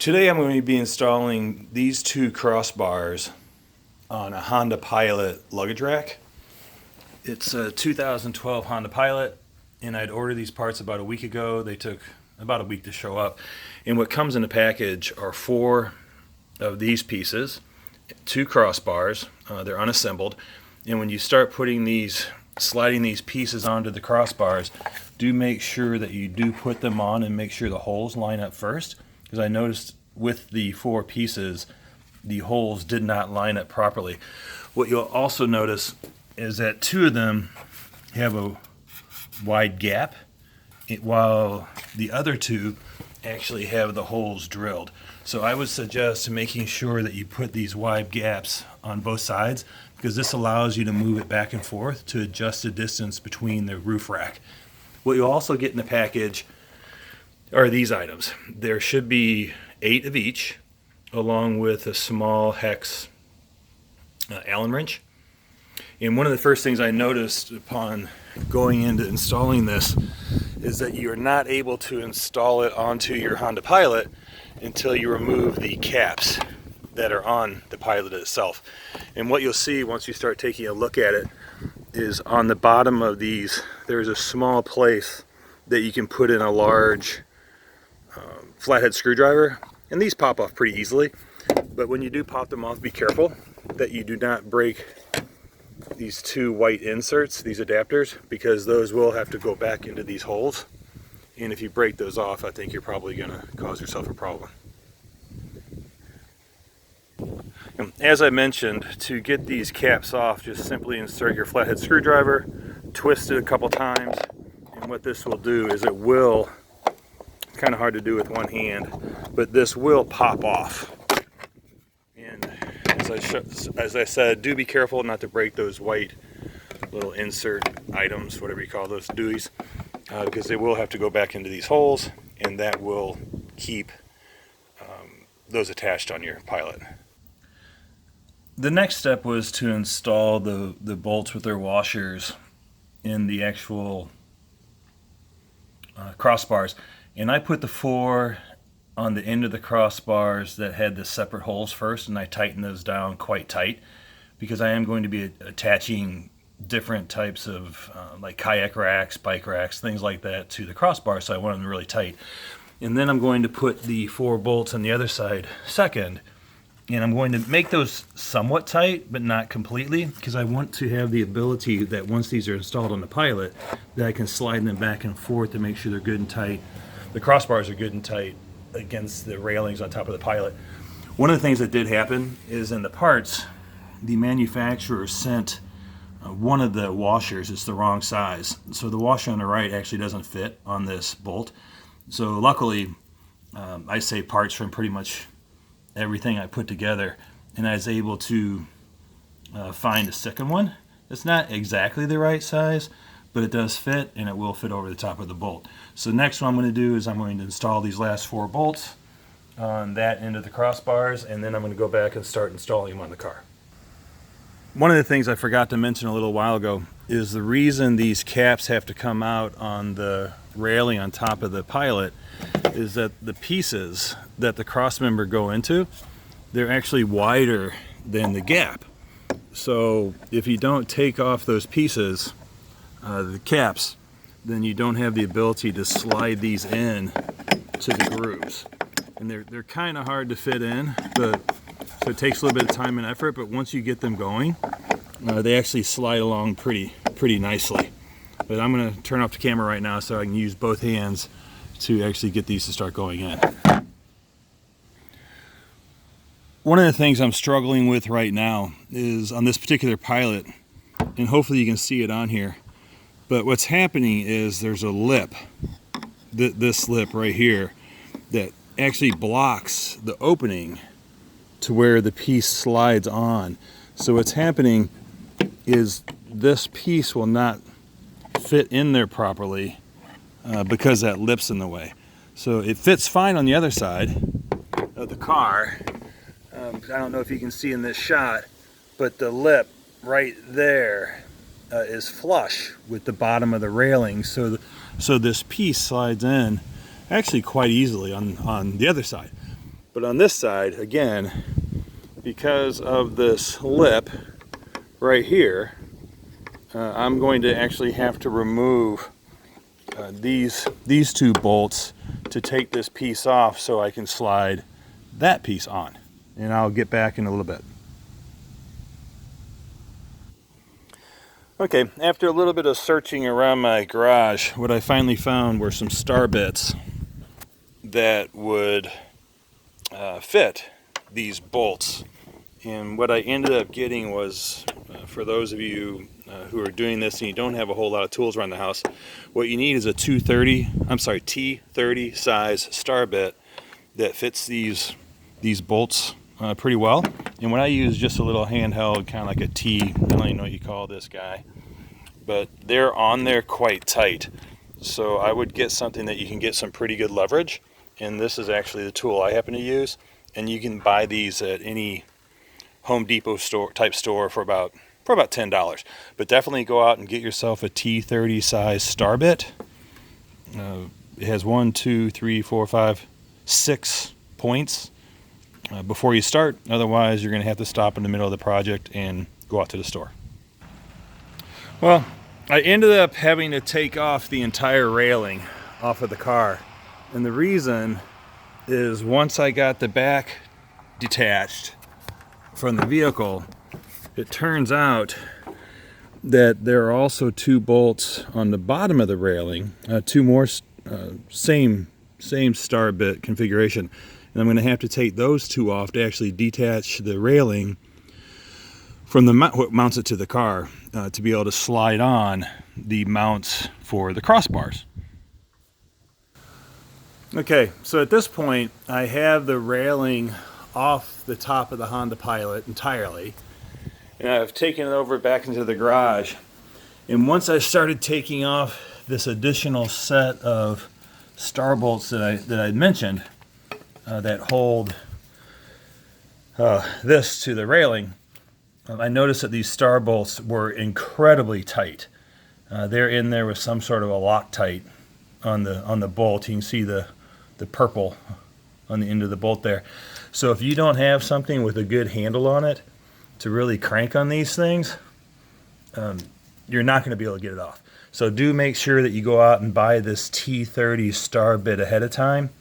Today I'm going to be installing these two crossbars on a Honda Pilot luggage rack. It's a 2012 Honda Pilot, and I'd ordered these parts about a week ago. They took about a week to show up. And what comes in the package are 4 of these pieces, 2 crossbars. They're unassembled. And when you start sliding these pieces onto the crossbars, do make sure that you do put them on and make sure the holes line up first. Because I noticed with the 4 pieces, the holes did not line up properly. What you'll also notice is that 2 of them have a wide gap, while the other 2 actually have the holes drilled. So I would suggest making sure that you put these wide gaps on both sides, because this allows you to move it back and forth to adjust the distance between the roof rack. What you'll also get in the package are these items. There should be 8 of each, along with a small hex Allen wrench. And one of the first things I noticed upon going into installing this is that you are not able to install it onto your Honda Pilot until you remove the caps that are on the Pilot itself. And what you'll see once you start taking a look at it is on the bottom of these, there's a small place that you can put in a large flathead screwdriver, and these pop off pretty easily. But when you do pop them off, be careful that you do not break these 2 white inserts, these adapters, because those will have to go back into these holes. And if you break those off, I think you're probably going to cause yourself a problem. As I mentioned, to get these caps off, just simply insert your flathead screwdriver, twist it a couple times, and what this will do is it will, kind of hard to do with one hand, but this will pop off. And as I said, do be careful not to break those white little insert items, whatever you call those dewey's, because they will have to go back into these holes, and that will keep those attached on your Pilot. The next step was to install the bolts with their washers in the actual crossbars. And I put the 4 on the end of the crossbars that had the separate holes first, and I tightened those down quite tight, because I am going to be attaching different types of like kayak racks, bike racks, things like that to the crossbar, so I want them really tight. And then I'm going to put the 4 bolts on the other side second, and I'm going to make those somewhat tight, but not completely, because I want to have the ability that once these are installed on the Pilot, that I can slide them back and forth to make sure they're good and tight. The crossbars are good and tight against the railings on top of the Pilot. One of the things that did happen is in the parts, the manufacturer sent one of the washers, it's the wrong size. So the washer on the right actually doesn't fit on this bolt. So luckily, I saved parts from pretty much everything I put together, and I was able to find a second one. It's not exactly the right size, but it does fit, and it will fit over the top of the bolt. So next what I'm going to do is I'm going to install these last 4 bolts on that end of the crossbars, and then I'm going to go back and start installing them on the car. One of the things I forgot to mention a little while ago is the reason these caps have to come out on the railing on top of the Pilot is that the pieces that the cross member go into, they're actually wider than the gap. So if you don't take off those pieces, the caps, then you don't have the ability to slide these in to the grooves. And they're kind of hard to fit in, but so it takes a little bit of time and effort, but once you get them going, they actually slide along pretty nicely. But I'm going to turn off the camera right now so I can use both hands to actually get these to start going in. One of the things I'm struggling with right now is on this particular Pilot, and hopefully you can see it on here, but what's happening is there's a lip, this lip right here, that actually blocks the opening to where the piece slides on. So what's happening is this piece will not fit in there properly because that lip's in the way. So it fits fine on the other side of the car. I don't know if you can see in this shot, but the lip right there is flush with the bottom of the railing, so this piece slides in actually quite easily on the other side. But on this side, again, because of this lip right here, I'm going to actually have to remove these two bolts to take this piece off so I can slide that piece on. And I'll get back in a little bit. Okay, after a little bit of searching around my garage, what I finally found were some star bits that would fit these bolts. And what I ended up getting was, for those of you who are doing this and you don't have a whole lot of tools around the house, what you need is a T30 size star bit that fits these bolts pretty well. And what I use, just a little handheld, kind of like a T, I don't even know what you call this guy, but they're on there quite tight. So I would get something that you can get some pretty good leverage, and this is actually the tool I happen to use. And you can buy these at any Home Depot type store for about $10. But definitely go out and get yourself a T30 size star bit. It has 1, 2, 3, 4, 5, 6 points before you start. Otherwise, you're going to have to stop in the middle of the project and go out to the store. Well, I ended up having to take off the entire railing off of the car. And the reason is, once I got the back detached from the vehicle, it turns out that there are also 2 bolts on the bottom of the railing, 2 more same star bit configuration, and I'm going to have to take those 2 off to actually detach the railing from the what mounts it to the car, to be able to slide on the mounts for the crossbars. Okay, so at this point I have the railing off the top of the Honda Pilot entirely, and I've taken it over back into the garage. And once I started taking off this additional set of star bolts that I mentioned, that hold this to the railing, I noticed that these star bolts were incredibly tight. They're in there with some sort of a Loctite on the bolt. You can see the purple on the end of the bolt there. So if you don't have something with a good handle on it to really crank on these things, you're not going to be able to get it off. So do make sure that you go out and buy this T30 star bit ahead of time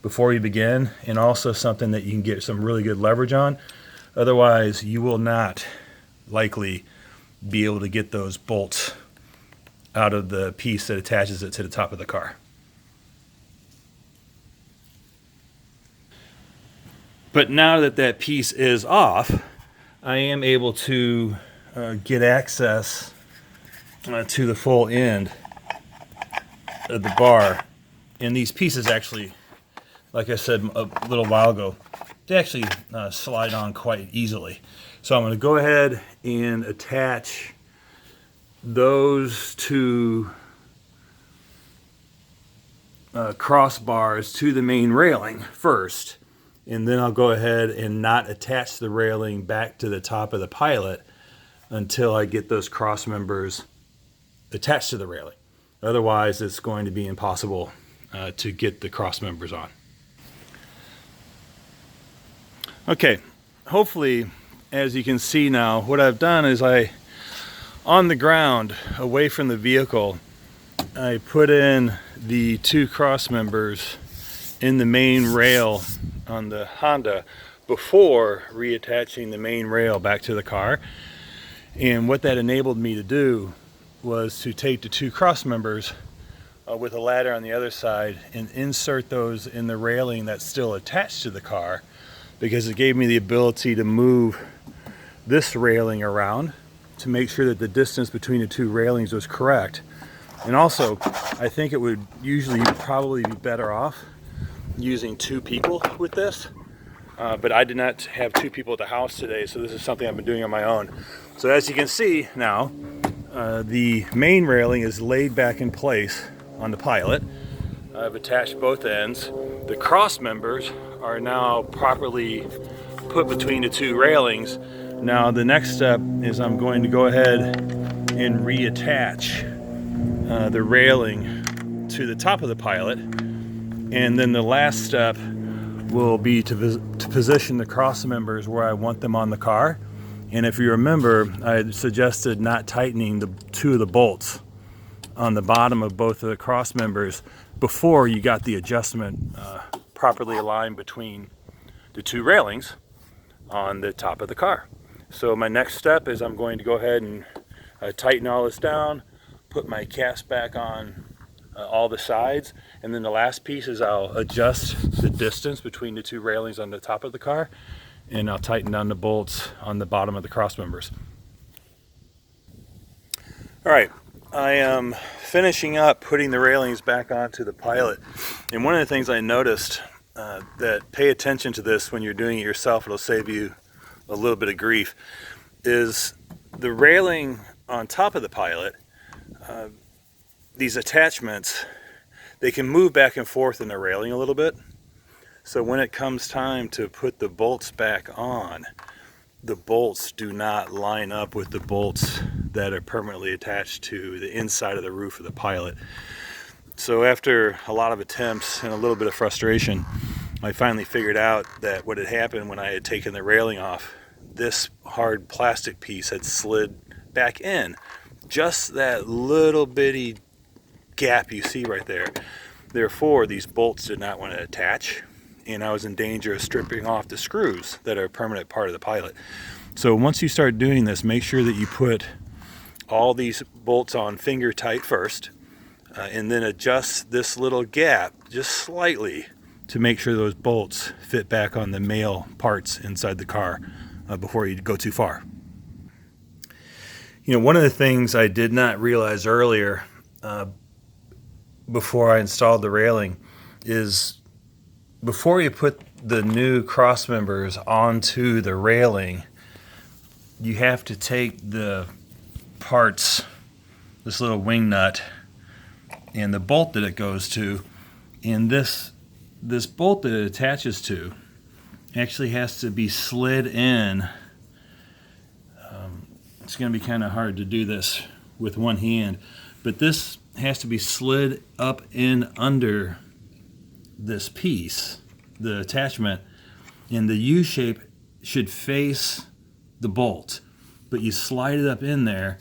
before you begin, and also something that you can get some really good leverage on. Otherwise, you will not likely be able to get those bolts out of the piece that attaches it to the top of the car. But now that that piece is off, I am able to get access to the full end of the bar. And these pieces actually, like I said a little while ago, they actually slide on quite easily. So I'm going to go ahead and attach those 2 crossbars to the main railing first, and then I'll go ahead and not attach the railing back to the top of the Pilot until I get those cross members attached to the railing. Otherwise, it's going to be impossible to get the cross members on. Okay, hopefully, as you can see now, what I've done is on the ground, away from the vehicle, I put in the 2 cross members in the main rail on the Honda before reattaching the main rail back to the car. And what that enabled me to do was to take the 2 cross members with a ladder on the other side and insert those in the railing that's still attached to the car, because it gave me the ability to move this railing around to make sure that the distance between the 2 railings was correct. And also, I think it would probably be better off using 2 people with this, but I did not have 2 people at the house today, so this is something I've been doing on my own. So as you can see now, the main railing is laid back in place on the Pilot. I've attached both ends. The cross members are now properly put between the 2 railings. Now the next step is I'm going to go ahead and reattach the railing to the top of the Pilot. And then the last step will be to position the cross members where I want them on the car. And if you remember, I had suggested not tightening the two of the bolts on the bottom of both of the cross members before you got the adjustment properly aligned between the two railings on the top of the car. So my next step is I'm going to go ahead and tighten all this down, put my caps back on all the sides, and then the last piece is I'll adjust the distance between the two railings on the top of the car, and I'll tighten down the bolts on the bottom of the cross members. All right, I am finishing up putting the railings back onto the Pilot, and one of the things I noticed that pay attention to this when you're doing it yourself, it'll save you a little bit of grief, is the railing on top of the Pilot. These attachments, they can move back and forth in the railing a little bit. So when it comes time to put the bolts back on, the bolts do not line up with the bolts that are permanently attached to the inside of the roof of the Pilot. So after a lot of attempts and a little bit of frustration, I finally figured out that what had happened when I had taken the railing off, this hard plastic piece had slid back in. Just that little bitty gap you see right there. Therefore, these bolts did not want to attach, and I was in danger of stripping off the screws that are a permanent part of the Pilot. So once you start doing this, make sure that you put all these bolts on finger tight first, and then adjust this little gap just slightly to make sure those bolts fit back on the male parts inside the car before you go too far. You know, one of the things I did not realize earlier before I installed the railing is before you put the new cross members onto the railing, you have to take the parts, this little wing nut and the bolt that it goes to, and this bolt that it attaches to actually has to be slid in. It's going to be kind of hard to do this with one hand, but this has to be slid up in under this piece, the attachment, and the U shape should face the bolt, but you slide it up in there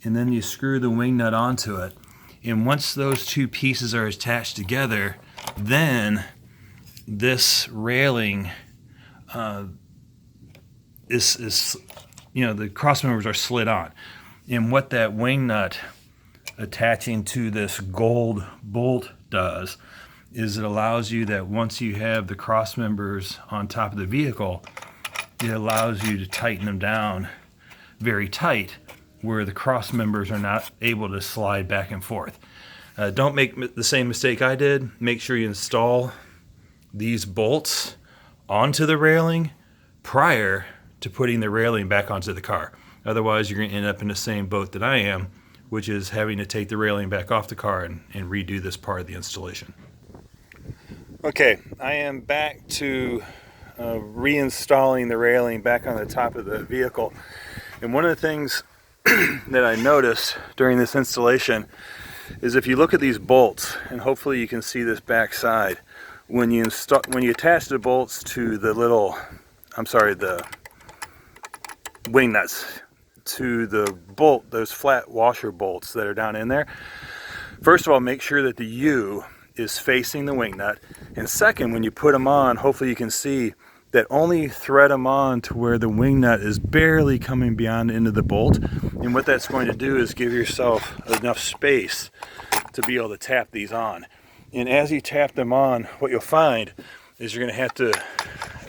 and then you screw the wing nut onto it, and once those two pieces are attached together, then this railing is you know, the cross members are slid on. And what that wing nut attaching to this gold bolt does is it allows you that once you have the cross members on top of the vehicle, it allows you to tighten them down very tight where the cross members are not able to slide back and forth. Don't make the same mistake I did. Make sure you install these bolts onto the railing prior to putting the railing back onto the car. Otherwise, you're going to end up in the same boat that I am, which is having to take the railing back off the car and redo this part of the installation. Okay, I am back to reinstalling the railing back on the top of the vehicle. And one of the things that I noticed during this installation is if you look at these bolts, and hopefully you can see this back side, when you attach the bolts to the the wing nuts to the bolt, those flat washer bolts that are down in there, first of all, make sure that the U is facing the wing nut, and second, when you put them on, hopefully you can see that only thread them on to where the wing nut is barely coming beyond the end of the bolt, and what that's going to do is give yourself enough space to be able to tap these on. And as you tap them on, what you'll find is you're going to have to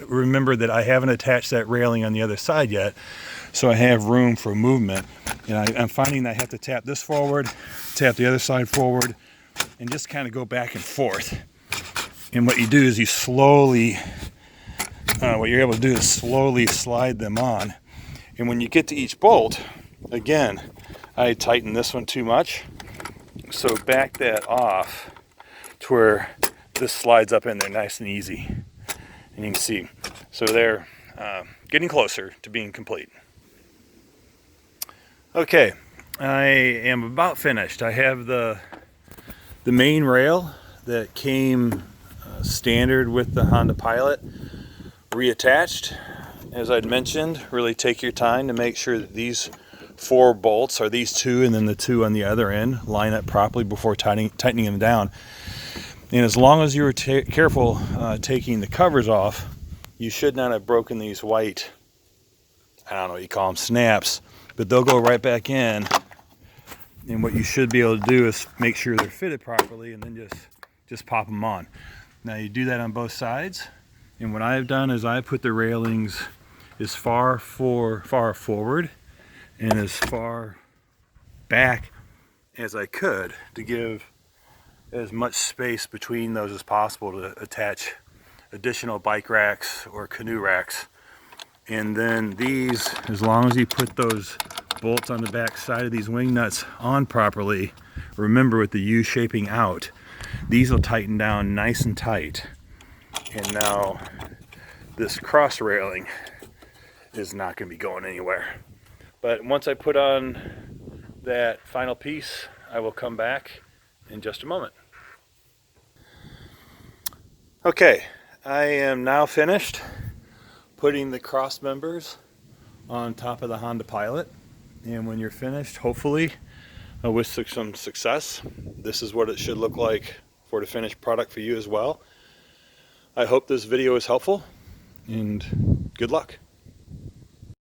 remember that I haven't attached that railing on the other side yet, so I have room for movement. And I'm finding that I have to tap this forward, tap the other side forward, and just kind of go back and forth. And what you do is you slowly, what you're able to do is slowly slide them on. And when you get to each bolt, again, I tighten this one too much, so back that off to where this slides up in there nice and easy. And you can see, so they're getting closer to being complete. Okay, I am about finished. I have the main rail that came standard with the Honda Pilot, reattached. As I'd mentioned, really take your time to make sure that these 4 bolts, or these 2 and then the 2 on the other end, line up properly before tightening them down. And as long as you were careful taking the covers off, you should not have broken these white, I don't know what you call them, snaps, but they'll go right back in. And what you should be able to do is make sure they're fitted properly and then just pop them on. Now you do that on both sides. And what I've done is I put the railings as far forward and as far back as I could to give as much space between those as possible to attach additional bike racks or canoe racks. And then these, as long as you put those bolts on the back side of these wing nuts on properly, remember with the U shaping out, these will tighten down nice and tight. And now this cross railing is not going to be going anywhere. But once I put on that final piece, I will come back in just a moment. Okay, I am now finished putting the cross members on top of the Honda Pilot. And when you're finished, hopefully with some success, this is what it should look like for the finished product for you as well. I hope this video is helpful, and good luck.